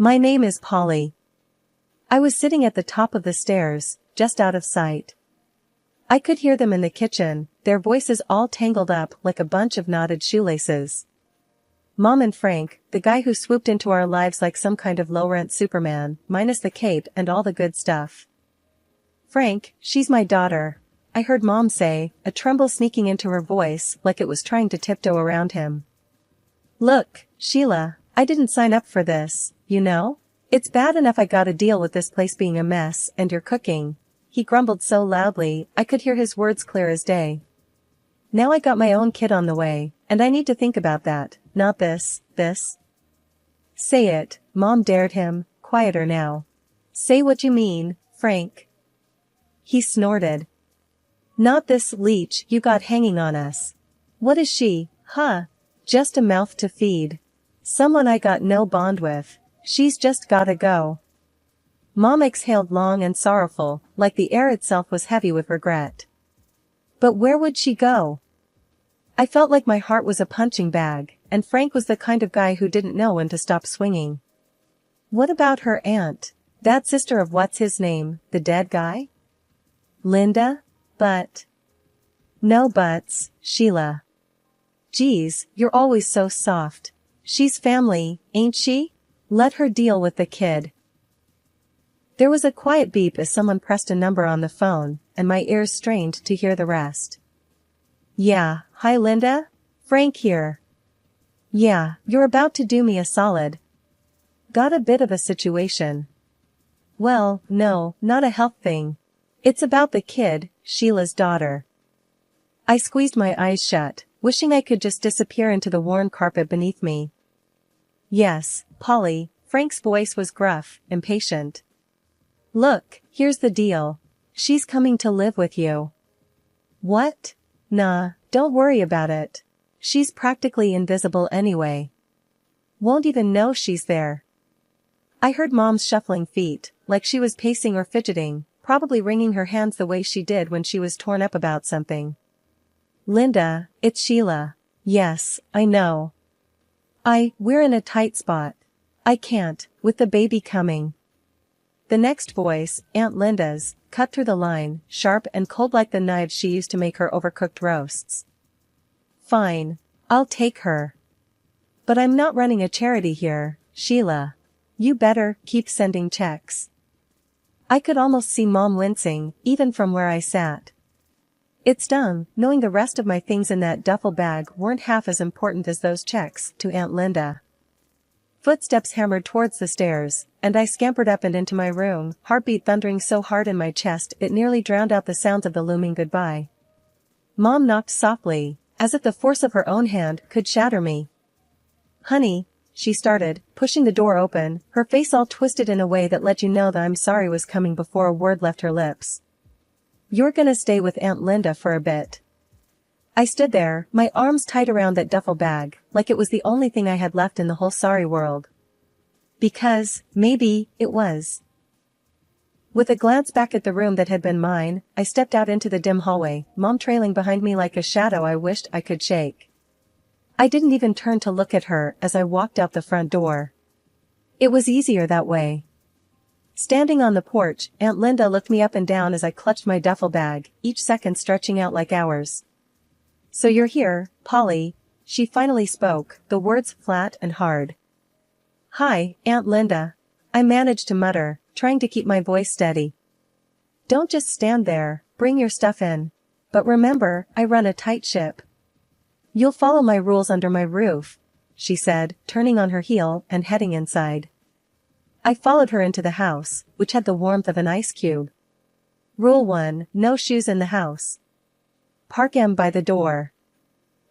My name is Polly. I was sitting at the top of the stairs, just out of sight. I could hear them in the kitchen, their voices all tangled up like a bunch of knotted shoelaces. Mom and Frank, the guy who swooped into our lives like some kind of low-rent Superman, minus the cape and all the good stuff. Frank, she's my daughter, I heard Mom say, a tremble sneaking into her voice like it was trying to tiptoe around him. Look, Sheila, I didn't sign up for this, you know? It's bad enough I gotta deal with this place being a mess and you're cooking. He grumbled so loudly, I could hear his words clear as day. Now I got my own kid on the way, and I need to think about that, not this. Say it, Mom dared him, quieter now. Say what you mean, Frank. He snorted. Not this leech you got hanging on us. What is she, huh? Just a mouth to feed. Someone I got no bond with. She's just gotta go. Mom exhaled long and sorrowful, like the air itself was heavy with regret. But where would she go? I felt like my heart was a punching bag, and Frank was the kind of guy who didn't know when to stop swinging. What about her aunt? That sister of what's his name, the dead guy? Linda? But. No buts, Sheila. Geez, you're always so soft. She's family, ain't she? Let her deal with the kid. There was a quiet beep as someone pressed a number on the phone, and my ears strained to hear the rest. Yeah, hi Linda? Frank here. Yeah, you're about to do me a solid. Got a bit of a situation. Well, no, not a health thing. It's about the kid, Sheila's daughter. I squeezed my eyes shut, wishing I could just disappear into the worn carpet beneath me. Yes, Polly, Frank's voice was gruff, impatient. Look, here's the deal. She's coming to live with you. What? Nah, don't worry about it. She's practically invisible anyway. Won't even know she's there. I heard Mom's shuffling feet, like she was pacing or fidgeting, probably wringing her hands the way she did when she was torn up about something. Linda, it's Sheila. Yes, I know. We're in a tight spot. I can't, with the baby coming. The next voice, Aunt Linda's, cut through the line, sharp and cold like the knives she used to make her overcooked roasts. Fine. I'll take her. But I'm not running a charity here, Sheila. You better keep sending checks. I could almost see Mom wincing, even from where I sat. It stung, knowing the rest of my things in that duffel bag weren't half as important as those checks to Aunt Linda. Footsteps hammered towards the stairs, and I scampered up and into my room, heartbeat thundering so hard in my chest it nearly drowned out the sounds of the looming goodbye. Mom knocked softly, as if the force of her own hand could shatter me. Honey, she started, pushing the door open, her face all twisted in a way that let you know that I'm sorry was coming before a word left her lips. You're gonna stay with Aunt Linda for a bit. I stood there, my arms tight around that duffel bag, like it was the only thing I had left in the whole sorry world. Because, maybe, it was. With a glance back at the room that had been mine, I stepped out into the dim hallway, Mom trailing behind me like a shadow I wished I could shake. I didn't even turn to look at her as I walked out the front door. It was easier that way. Standing on the porch, Aunt Linda looked me up and down as I clutched my duffel bag, each second stretching out like hours. So you're here, Polly, she finally spoke, the words flat and hard. Hi, Aunt Linda. I managed to mutter, trying to keep my voice steady. Don't just stand there, bring your stuff in. But remember, I run a tight ship. You'll follow my rules under my roof, she said, turning on her heel and heading inside. I followed her into the house, which had the warmth of an ice cube. Rule 1, no shoes in the house. Park 'em by the door.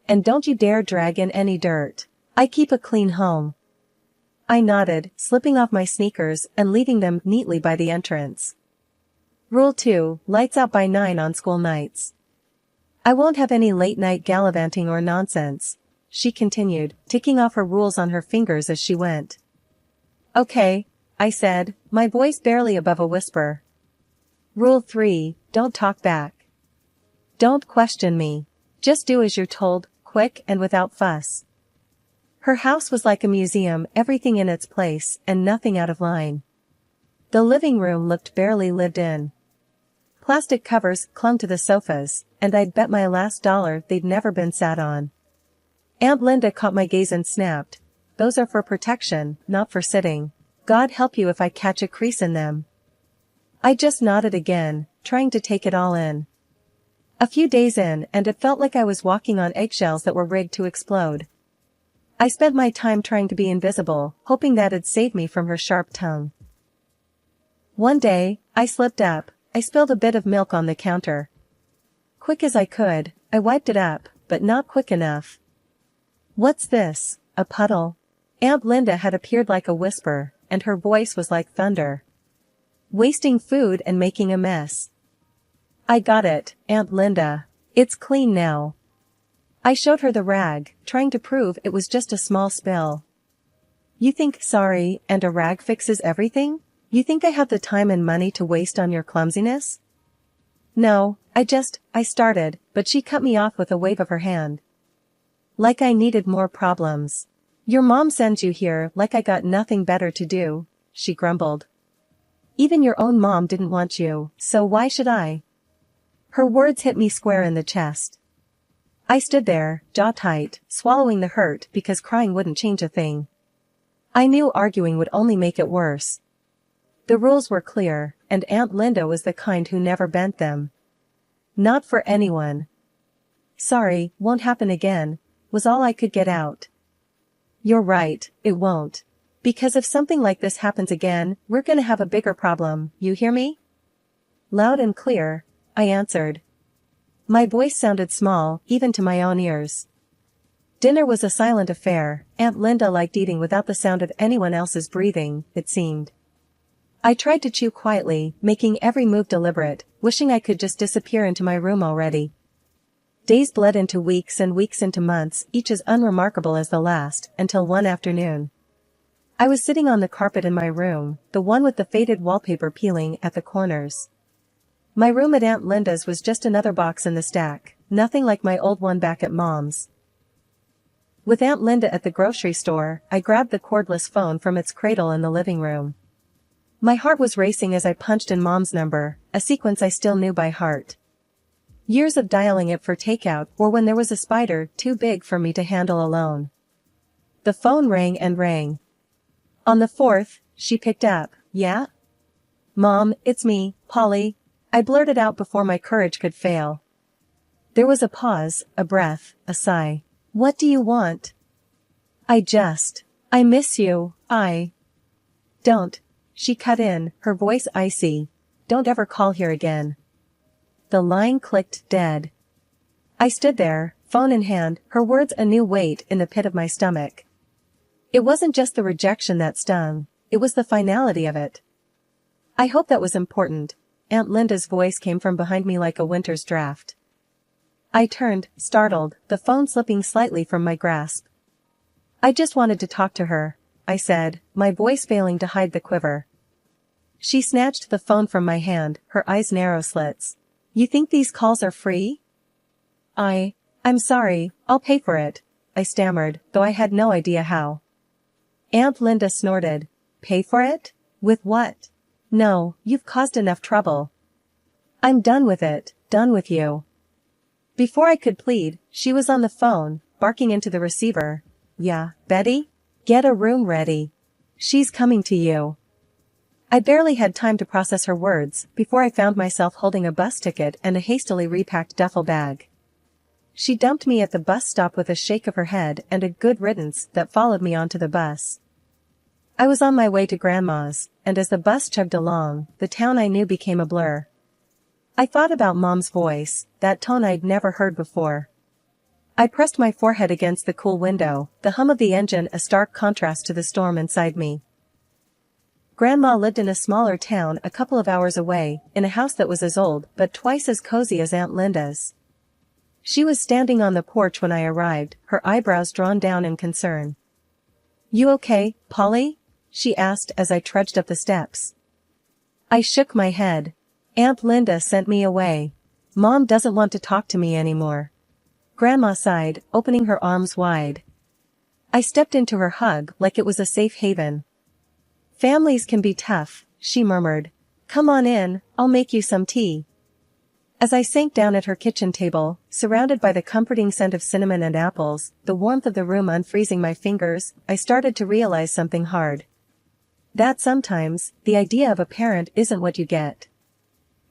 And don't you dare drag in any dirt. I keep a clean home. I nodded, slipping off my sneakers and leaving them neatly by the entrance. Rule 2, lights out by 9 on school nights. I won't have any late-night gallivanting or nonsense, she continued, ticking off her rules on her fingers as she went. Okay, I said, my voice barely above a whisper. Rule 3, don't talk back. Don't question me. Just do as you're told, quick and without fuss. Her house was like a museum, everything in its place and nothing out of line. The living room looked barely lived in. Plastic covers clung to the sofas, and I'd bet my last dollar they'd never been sat on. Aunt Linda caught my gaze and snapped, "Those are for protection, not for sitting. God help you if I catch a crease in them." I just nodded again, trying to take it all in. A few days in and it felt like I was walking on eggshells that were rigged to explode. I spent my time trying to be invisible, hoping that'd save me from her sharp tongue. One day, I slipped up. I spilled a bit of milk on the counter. Quick as I could, I wiped it up, but not quick enough. "What's this, a puddle?" Aunt Linda had appeared like a whisper, and her voice was like thunder. "Wasting food and making a mess." "I got it, Aunt Linda. It's clean now." I showed her the rag, trying to prove it was just a small spill. "You think sorry and a rag fixes everything? You think I have the time and money to waste on your clumsiness?" "No, I started, but she cut me off with a wave of her hand. Like I needed more problems. "Your mom sends you here like I got nothing better to do," she grumbled. "Even your own mom didn't want you, so why should I?" Her words hit me square in the chest. I stood there, jaw tight, swallowing the hurt because crying wouldn't change a thing. I knew arguing would only make it worse. The rules were clear, and Aunt Linda was the kind who never bent them. Not for anyone. "Sorry, won't happen again," was all I could get out. "You're right, it won't. Because if something like this happens again, we're gonna have a bigger problem, you hear me?" Loud and clear, I answered. My voice sounded small, even to my own ears. Dinner was a silent affair. Aunt Linda liked eating without the sound of anyone else's breathing, it seemed. I tried to chew quietly, making every move deliberate, wishing I could just disappear into my room already. Days bled into weeks and weeks into months, each as unremarkable as the last, until one afternoon. I was sitting on the carpet in my room, the one with the faded wallpaper peeling at the corners. My room at Aunt Linda's was just another box in the stack, nothing like my old one back at Mom's. With Aunt Linda at the grocery store, I grabbed the cordless phone from its cradle in the living room. My heart was racing as I punched in Mom's number, a sequence I still knew by heart. Years of dialing it for takeout or when there was a spider too big for me to handle alone. The phone rang and rang. On the fourth, she picked up. "Yeah? Mom, it's me, Polly," I blurted out before my courage could fail. There was a pause, a breath, a sigh. "What do you want?" I miss you, Don't." She cut in, her voice icy. "Don't ever call here again." The line clicked dead. I stood there, phone in hand, her words a new weight in the pit of my stomach. It wasn't just the rejection that stung, it was the finality of it. "I hope that was important." Aunt Linda's voice came from behind me like a winter's draft. I turned, startled, the phone slipping slightly from my grasp. "I just wanted to talk to her," I said, my voice failing to hide the quiver. She snatched the phone from my hand, her eyes narrow slits. "You think these calls are free?" I'm sorry, I'll pay for it," I stammered, though I had no idea how. Aunt Linda snorted. "Pay for it? With what? No, you've caused enough trouble. I'm done with it, done with you." Before I could plead, she was on the phone, barking into the receiver. "Yeah, Betty? Get a room ready. She's coming to you." I barely had time to process her words before I found myself holding a bus ticket and a hastily repacked duffel bag. She dumped me at the bus stop with a shake of her head and a good riddance that followed me onto the bus. I was on my way to Grandma's, and as the bus chugged along, the town I knew became a blur. I thought about Mom's voice, that tone I'd never heard before. I pressed my forehead against the cool window, the hum of the engine a stark contrast to the storm inside me. Grandma lived in a smaller town a couple of hours away, in a house that was as old but twice as cozy as Aunt Linda's. She was standing on the porch when I arrived, her eyebrows drawn down in concern. "You okay, Polly?" she asked as I trudged up the steps. I shook my head. "Aunt Linda sent me away. Mom doesn't want to talk to me anymore." Grandma sighed, opening her arms wide. I stepped into her hug like it was a safe haven. "Families can be tough," she murmured. "Come on in, I'll make you some tea." As I sank down at her kitchen table, surrounded by the comforting scent of cinnamon and apples, the warmth of the room unfreezing my fingers, I started to realize something hard. That sometimes, the idea of a parent isn't what you get.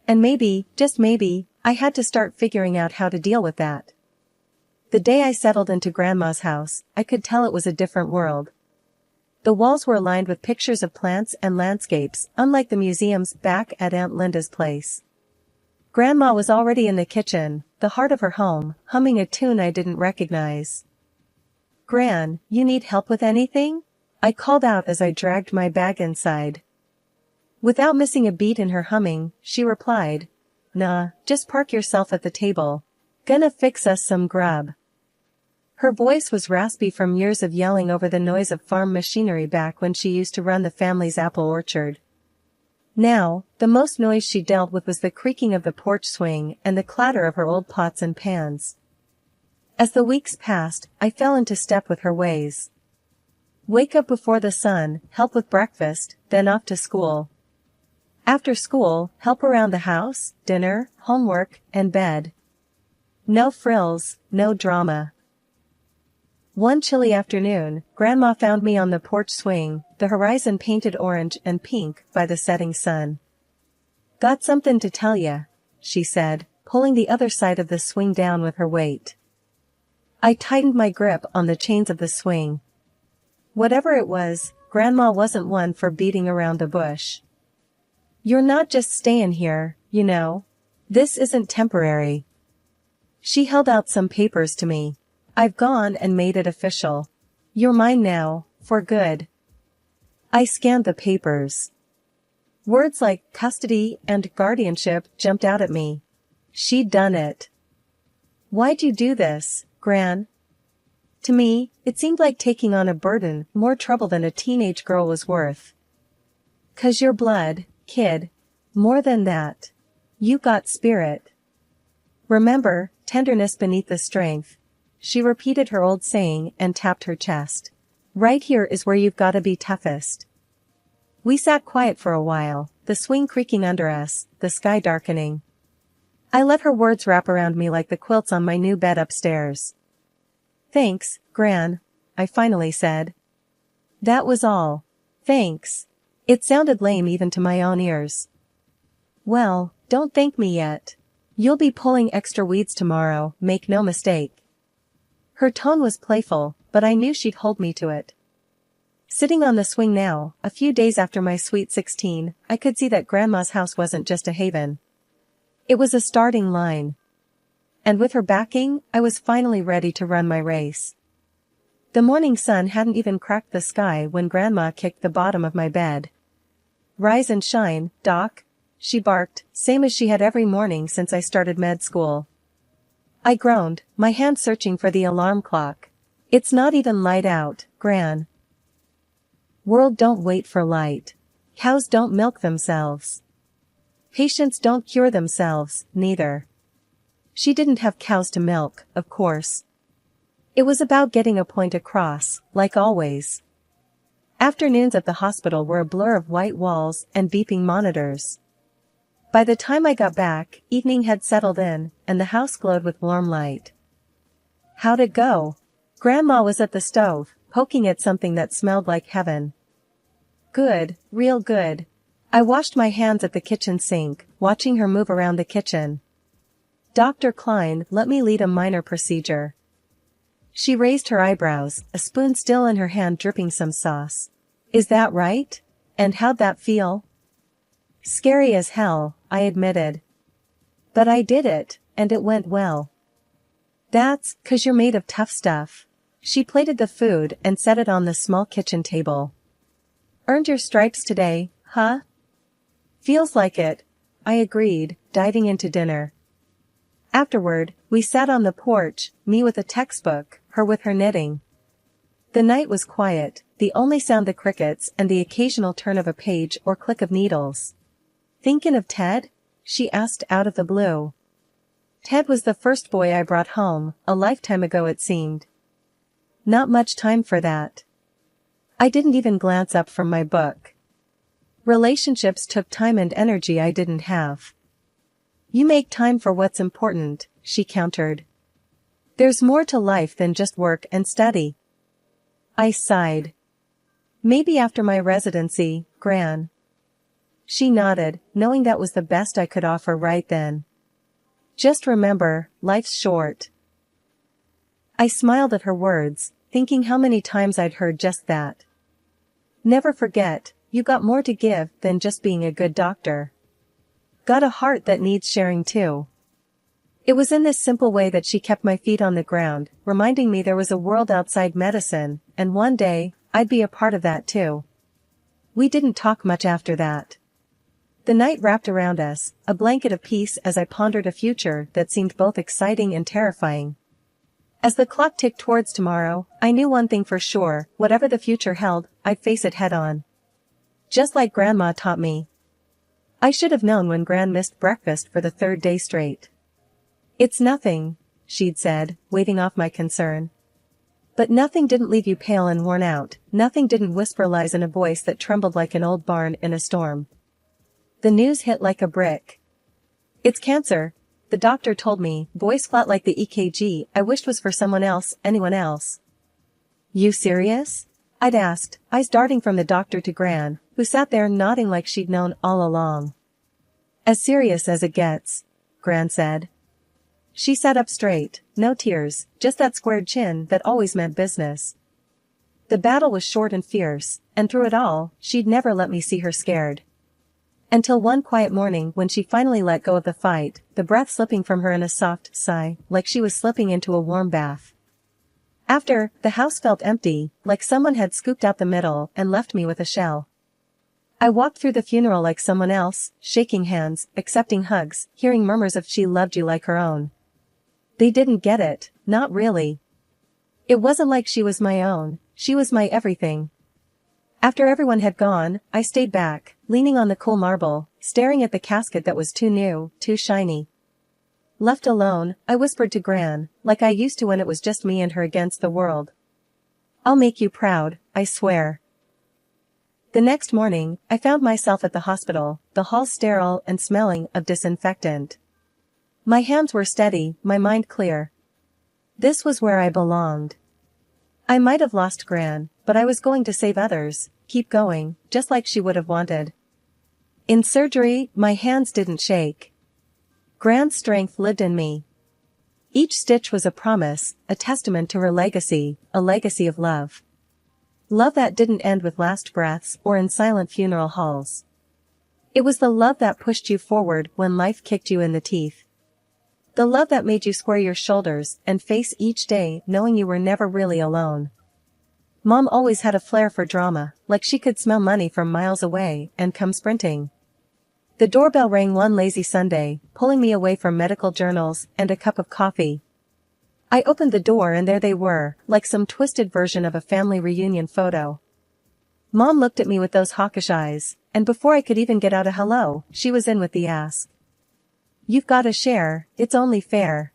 And maybe, just maybe, I had to start figuring out how to deal with that. The day I settled into Grandma's house, I could tell it was a different world. The walls were lined with pictures of plants and landscapes, unlike the museums back at Aunt Linda's place. Grandma was already in the kitchen, the heart of her home, humming a tune I didn't recognize. "Gran, you need help with anything?" I called out as I dragged my bag inside. Without missing a beat in her humming, she replied, "Nah, just park yourself at the table. Gonna fix us some grub." Her voice was raspy from years of yelling over the noise of farm machinery back when she used to run the family's apple orchard. Now, the most noise she dealt with was the creaking of the porch swing and the clatter of her old pots and pans. As the weeks passed, I fell into step with her ways. Wake up before the sun, help with breakfast, then off to school. After school, help around the house, dinner, homework, and bed. No frills, no drama. One chilly afternoon, Grandma found me on the porch swing, the horizon painted orange and pink by the setting sun. "Got something to tell ya," she said, pulling the other side of the swing down with her weight. I tightened my grip on the chains of the swing. Whatever it was, Grandma wasn't one for beating around the bush. "You're not just staying here, you know. This isn't temporary." She held out some papers to me. "I've gone and made it official. You're mine now, for good." I scanned the papers. Words like custody and guardianship jumped out at me. She'd done it. "Why'd you do this, Gran?" To me, it seemed like taking on a burden more trouble than a teenage girl was worth. "'Cause you're blood, kid. More than that. You got spirit. Remember, tenderness beneath the strength." She repeated her old saying and tapped her chest. "Right here is where you've gotta be toughest." We sat quiet for a while, the swing creaking under us, the sky darkening. I let her words wrap around me like the quilts on my new bed upstairs. "Thanks, Gran," I finally said. That was all. Thanks. It sounded lame even to my own ears. "Well, don't thank me yet. You'll be pulling extra weeds tomorrow, make no mistake." Her tone was playful, but I knew she'd hold me to it. Sitting on the swing now, a few days after my sweet 16, I could see that Grandma's house wasn't just a haven. It was a starting line. And with her backing, I was finally ready to run my race. The morning sun hadn't even cracked the sky when Grandma kicked the bottom of my bed. "Rise and shine, Doc," she barked, same as she had every morning since I started med school. I groaned, my hand searching for the alarm clock. "It's not even light out, Gran." World don't wait for light. Cows don't milk themselves. Patients don't cure themselves, neither. She didn't have cows to milk, of course. It was about getting a point across, like always. Afternoons at the hospital were a blur of white walls and beeping monitors. By the time I got back, evening had settled in, and the house glowed with warm light. "How'd it go?" Grandma was at the stove, poking at something that smelled like heaven. "Good, real good." I washed my hands at the kitchen sink, watching her move around the kitchen. "Dr. Klein let me lead a minor procedure." She raised her eyebrows, a spoon still in her hand dripping some sauce. "Is that right? And how'd that feel?" "Scary as hell," I admitted. "But I did it, and it went well." "That's 'cause you're made of tough stuff." She plated the food and set it on the small kitchen table. "Earned your stripes today, huh?" "Feels like it," I agreed, diving into dinner. Afterward, we sat on the porch, me with a textbook, her with her knitting. The night was quiet, the only sound the crickets and the occasional turn of a page or click of needles. "Thinkin' of Ted?" she asked out of the blue. Ted was the first boy I brought home, a lifetime ago it seemed. Not much time for that. I didn't even glance up from my book. Relationships took time and energy I didn't have. You make time for what's important, she countered. There's more to life than just work and study. I sighed. Maybe after my residency, Gran. She nodded, knowing that was the best I could offer right then. Just remember, life's short. I smiled at her words, thinking how many times I'd heard just that. Never forget, you got more to give than just being a good doctor. Got a heart that needs sharing too. It was in this simple way that she kept my feet on the ground, reminding me there was a world outside medicine, and one day, I'd be a part of that too. We didn't talk much after that. The night wrapped around us, a blanket of peace as I pondered a future that seemed both exciting and terrifying. As the clock ticked towards tomorrow, I knew one thing for sure, whatever the future held, I'd face it head on. Just like Grandma taught me. I should have known when Gran missed breakfast for the third day straight. It's nothing, she'd said, waving off my concern. But nothing didn't leave you pale and worn out, nothing didn't whisper lies in a voice that trembled like an old barn in a storm. The news hit like a brick. It's cancer, the doctor told me, voice flat like the EKG I wished was for someone else, anyone else. You serious? I'd asked, eyes darting from the doctor to Gran, who sat there nodding like she'd known all along. As serious as it gets, Gran said. She sat up straight, no tears, just that squared chin that always meant business. The battle was short and fierce, and through it all, she'd never let me see her scared. Until one quiet morning when she finally let go of the fight, the breath slipping from her in a soft sigh, like she was slipping into a warm bath. After, the house felt empty, like someone had scooped out the middle and left me with a shell. I walked through the funeral like someone else, shaking hands, accepting hugs, hearing murmurs of "she loved you like her own." They didn't get it, not really. It wasn't like she was my own, she was my everything. After everyone had gone, I stayed back, leaning on the cool marble, staring at the casket that was too new, too shiny. Left alone, I whispered to Gran, like I used to when it was just me and her against the world. I'll make you proud, I swear. The next morning, I found myself at the hospital, the hall sterile and smelling of disinfectant. My hands were steady, my mind clear. This was where I belonged. I might have lost Gran, but I was going to save others, keep going, just like she would have wanted. In surgery, my hands didn't shake. Gran's strength lived in me. Each stitch was a promise, a testament to her legacy, a legacy of love. Love that didn't end with last breaths or in silent funeral halls. It was the love that pushed you forward when life kicked you in the teeth. The love that made you square your shoulders and face each day knowing you were never really alone. Mom always had a flair for drama, like she could smell money from miles away and come sprinting. The doorbell rang one lazy Sunday, pulling me away from medical journals and a cup of coffee. I opened the door and there they were, like some twisted version of a family reunion photo. Mom looked at me with those hawkish eyes, and before I could even get out a hello, she was in with the ask. You've got a share, it's only fair.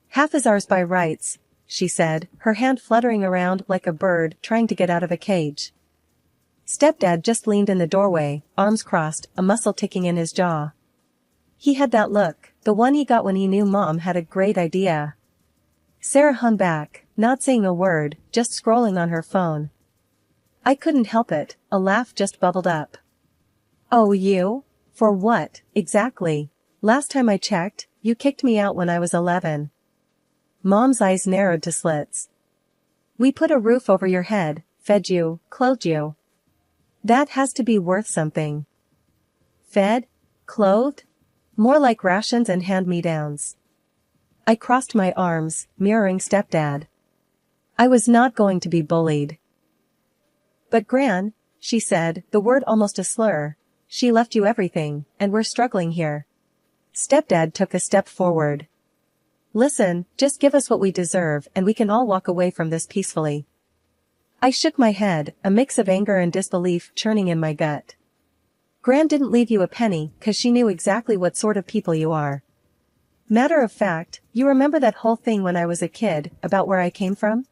Half is ours by rights, she said, her hand fluttering around like a bird trying to get out of a cage. Stepdad just leaned in the doorway, arms crossed, a muscle ticking in his jaw. He had that look, the one he got when he knew Mom had a great idea. Sarah hung back, not saying a word, just scrolling on her phone. I couldn't help it, a laugh just bubbled up. Oh, you? For what, exactly? Last time I checked, you kicked me out when I was 11. Mom's eyes narrowed to slits. We put a roof over your head, fed you, clothed you. That has to be worth something. Fed? Clothed? More like rations and hand-me-downs. I crossed my arms, mirroring Stepdad. I was not going to be bullied. But Gran, she said, the word almost a slur, she left you everything, and we're struggling here. Stepdad took a step forward. Listen, just give us what we deserve and we can all walk away from this peacefully. I shook my head, a mix of anger and disbelief churning in my gut. Gran didn't leave you a penny, 'cause she knew exactly what sort of people you are. Matter of fact, you remember that whole thing when I was a kid, about where I came from?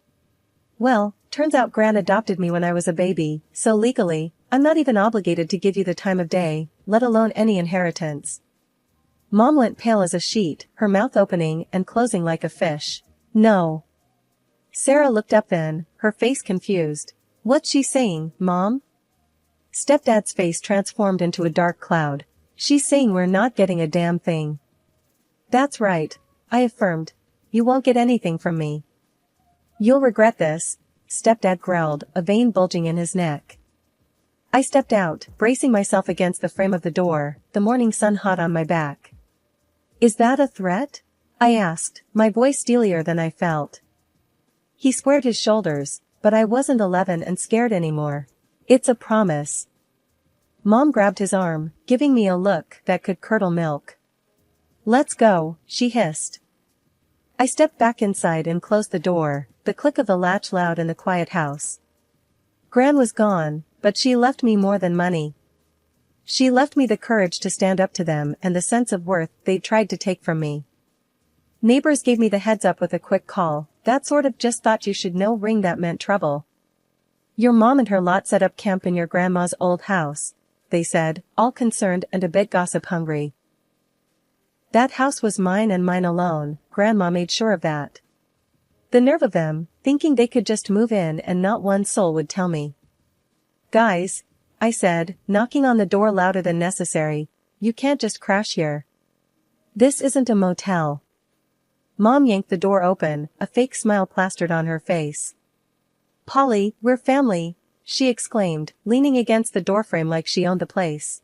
Well, turns out Gran adopted me when I was a baby, so legally, I'm not even obligated to give you the time of day, let alone any inheritance. Mom went pale as a sheet, her mouth opening and closing like a fish. No. Sarah looked up then, her face confused. What's she saying, Mom? Stepdad's face transformed into a dark cloud. She's saying we're not getting a damn thing. That's right, I affirmed. You won't get anything from me. You'll regret this, Stepdad growled, a vein bulging in his neck. I stepped out, bracing myself against the frame of the door, the morning sun hot on my back. Is that a threat? I asked, my voice steelier than I felt. He squared his shoulders, but I wasn't 11 and scared anymore. It's a promise. Mom grabbed his arm, giving me a look that could curdle milk. Let's go, she hissed. I stepped back inside and closed the door, the click of the latch loud in the quiet house. Gran was gone, but she left me more than money. She left me the courage to stand up to them and the sense of worth they'd tried to take from me. Neighbors gave me the heads up with a quick call, that sort of just thought you should know ring that meant trouble. Your mom and her lot set up camp in your grandma's old house, they said, all concerned and a bit gossip hungry. That house was mine and mine alone, Grandma made sure of that. The nerve of them, thinking they could just move in and not one soul would tell me. Guys, I said, knocking on the door louder than necessary, you can't just crash here. This isn't a motel. Mom yanked the door open, a fake smile plastered on her face. Polly, we're family, she exclaimed, leaning against the doorframe like she owned the place.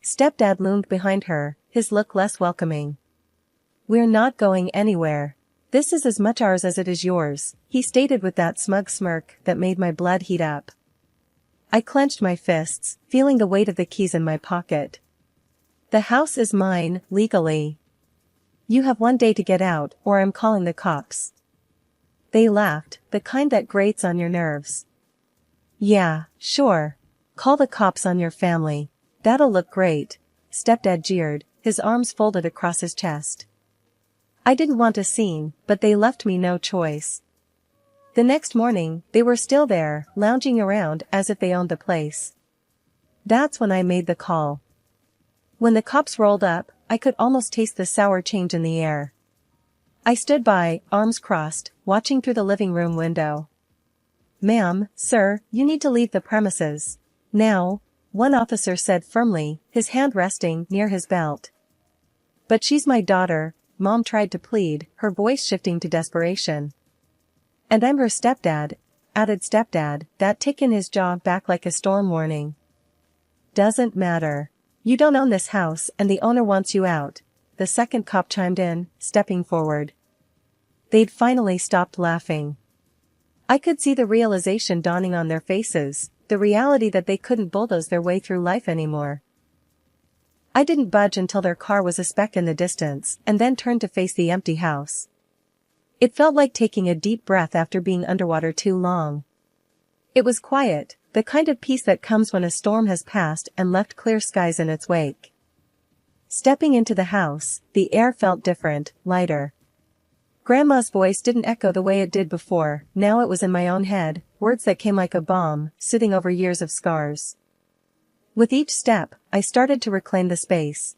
Stepdad loomed behind her, his look less welcoming. We're not going anywhere. This is as much ours as it is yours, he stated with that smug smirk that made my blood heat up. I clenched my fists, feeling the weight of the keys in my pocket. The house is mine, legally. You have one day to get out, or I'm calling the cops. They laughed, the kind that grates on your nerves. Yeah, sure. Call the cops on your family. That'll look great, Stepdad jeered, his arms folded across his chest. I didn't want a scene, but they left me no choice. The next morning, they were still there, lounging around as if they owned the place. That's when I made the call. When the cops rolled up, I could almost taste the sour change in the air. I stood by, arms crossed, watching through the living room window. Ma'am, sir, you need to leave the premises. Now, one officer said firmly, his hand resting near his belt. But she's my daughter, Mom tried to plead, her voice shifting to desperation. And I'm her stepdad, added Stepdad, that tick in his jaw back like a storm warning. Doesn't matter. You don't own this house and the owner wants you out, the second cop chimed in, stepping forward. They'd finally stopped laughing. I could see the realization dawning on their faces, the reality that they couldn't bulldoze their way through life anymore. I didn't budge until their car was a speck in the distance, and then turned to face the empty house. It felt like taking a deep breath after being underwater too long. It was quiet, the kind of peace that comes when a storm has passed and left clear skies in its wake. Stepping into the house, the air felt different, lighter. Grandma's voice didn't echo the way it did before, now it was in my own head, words that came like a bomb, soothing over years of scars. With each step, I started to reclaim the space.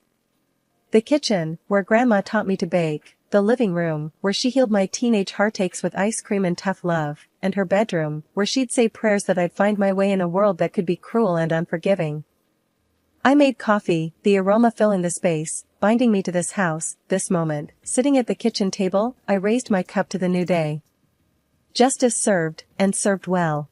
The kitchen, where Grandma taught me to bake, the living room, where she healed my teenage heartaches with ice cream and tough love, and her bedroom, where she'd say prayers that I'd find my way in a world that could be cruel and unforgiving. I made coffee, the aroma filling the space, binding me to this house, this moment. Sitting at the kitchen table, I raised my cup to the new day. Justice served, and served well.